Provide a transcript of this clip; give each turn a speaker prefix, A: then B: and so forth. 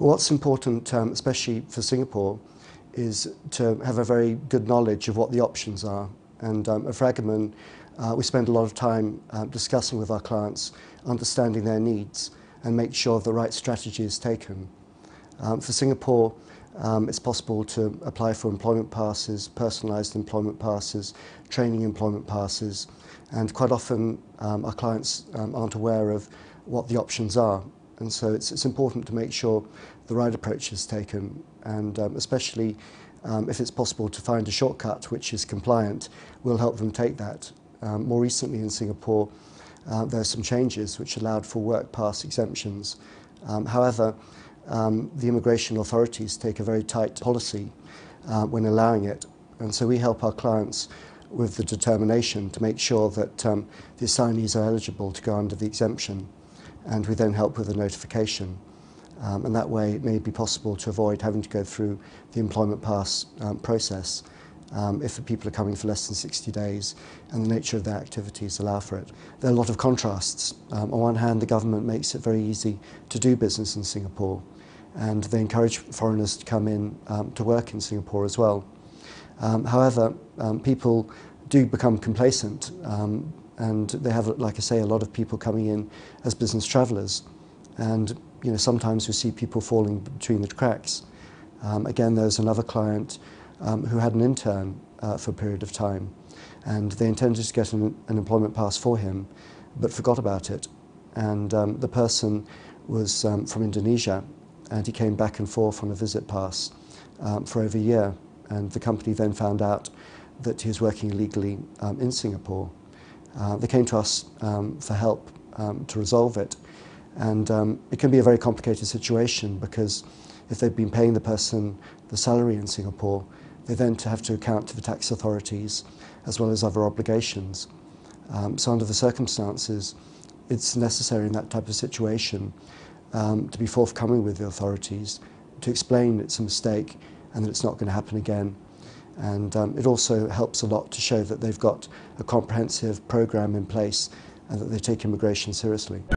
A: Well, what's important, especially for Singapore, is to have a very good knowledge of what the options are. And at Fragomen, we spend a lot of time discussing with our clients, understanding their needs, and make sure the right strategy is taken. For Singapore, it's possible to apply for employment passes, personalised employment passes, training employment passes, and quite often our clients aren't aware of what the options are. And so it's important to make sure the right approach is taken, and especially if it's possible to find a shortcut which is compliant, we'll help them take that. More recently in Singapore, there are some changes which allowed for work pass exemptions. However, the immigration authorities take a very tight policy when allowing it, and so we help our clients with the determination to make sure that the assignees are eligible to go under the exemption, and we then help with the notification. And that way it may be possible to avoid having to go through the employment pass process if the people are coming for less than 60 days and the nature of their activities allow for it. There are a lot of contrasts. On one hand, the government makes it very easy to do business in Singapore, and they encourage foreigners to come in to work in Singapore as well. However, people do become complacent, and they have, like I say, a lot of people coming in as business travellers, and sometimes we see people falling between the cracks. Again, there's another client who had an intern for a period of time, and they intended to get an employment pass for him, but forgot about it. And the person was from Indonesia, and he came back and forth on a visit pass for over a year, and the company then found out that he was working illegally in Singapore. They came to us for help to resolve it, and it can be a very complicated situation, because if they've been paying the person the salary in Singapore, they then have to account to the tax authorities as well as other obligations. So under the circumstances, it's necessary in that type of situation to be forthcoming with the authorities, to explain it's a mistake and that it's not going to happen again. And it also helps a lot to show that they've got a comprehensive program in place and that they take immigration seriously.